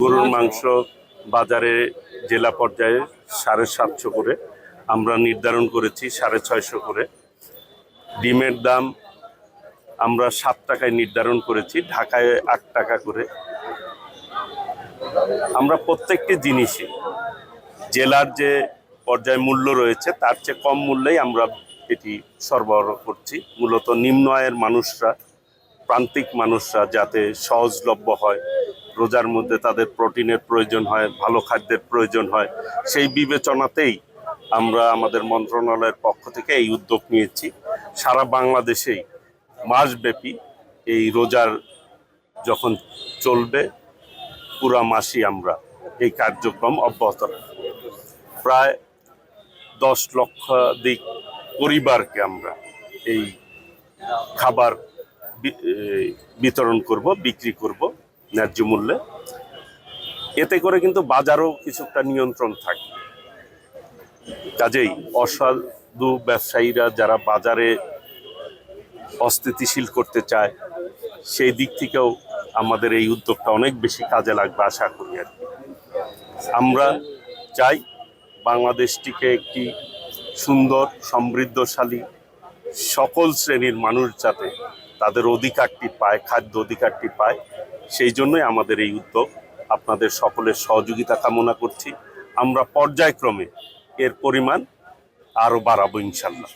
গরুর মাংস বাজারে জেলা পর্যায়ে 750 করে, আমরা নির্ধারণ করেছি 650 করে। ডিমের দাম আমরা 7 টাকায় নির্ধারণ করেছি, ঢাকায় 8 টাকা করে। আমরা প্রত্যেকটি জিনিসই জেলার যে পর্যায় মূল্য রয়েছে তার চেয়ে কম মূল্যেই আমরা এটি সরবরাহ করছি। মূলত নিম্ন আয়ের মানুষরা, প্রান্তিক মানুষরা যাতে সহজলভ্য হয়, রোজার মধ্যে তাদের প্রোটিনের প্রয়োজন হয়, ভালো খাদ্যের প্রয়োজন হয়, সেই বিবেচনাতেই আমরা আমাদের মন্ত্রণালয়ের পক্ষ থেকে এই উদ্যোগ নিয়েছি। সারা বাংলাদেশেই মাসব্যাপী এই রোজার যখন চলবে পুরা মাসই আমরা এই কার্যক্রম অব্যাহত রাখব। প্রায় 10 লক্ষাধিক পরিবারকে আমরা এই খাবার বিতরণ করব, বিক্রি করব ন্যায্য মূল্যে। এতে করে কিন্তু বাজারও কিছুটা নিয়ন্ত্রণ থাকবে। কাজেই অসাধু ব্যবসায়ীরা যারা বাজারে অস্থিতিশীল করতে চায়, সেই দিক থেকেও আমাদের এই উদ্যোগটা অনেক বেশি কাজে লাগবে আশা করি। আর আমরা চাই বাংলাদেশটিকে একটি সুন্দর, সমৃদ্ধশালী, সকল শ্রেণীর মানুষ যাতে তাদের অধিকারটি পায়, খাদ্য অধিকারটি পায়, সেই জন্যই আমাদের এই উদ্যোগ। আপনাদের সকলের সহযোগিতা কামনা করছি। আমরা পর্যায়ক্রমে এর পরিমাণ আরও বাড়াবো ইনশাল্লাহ।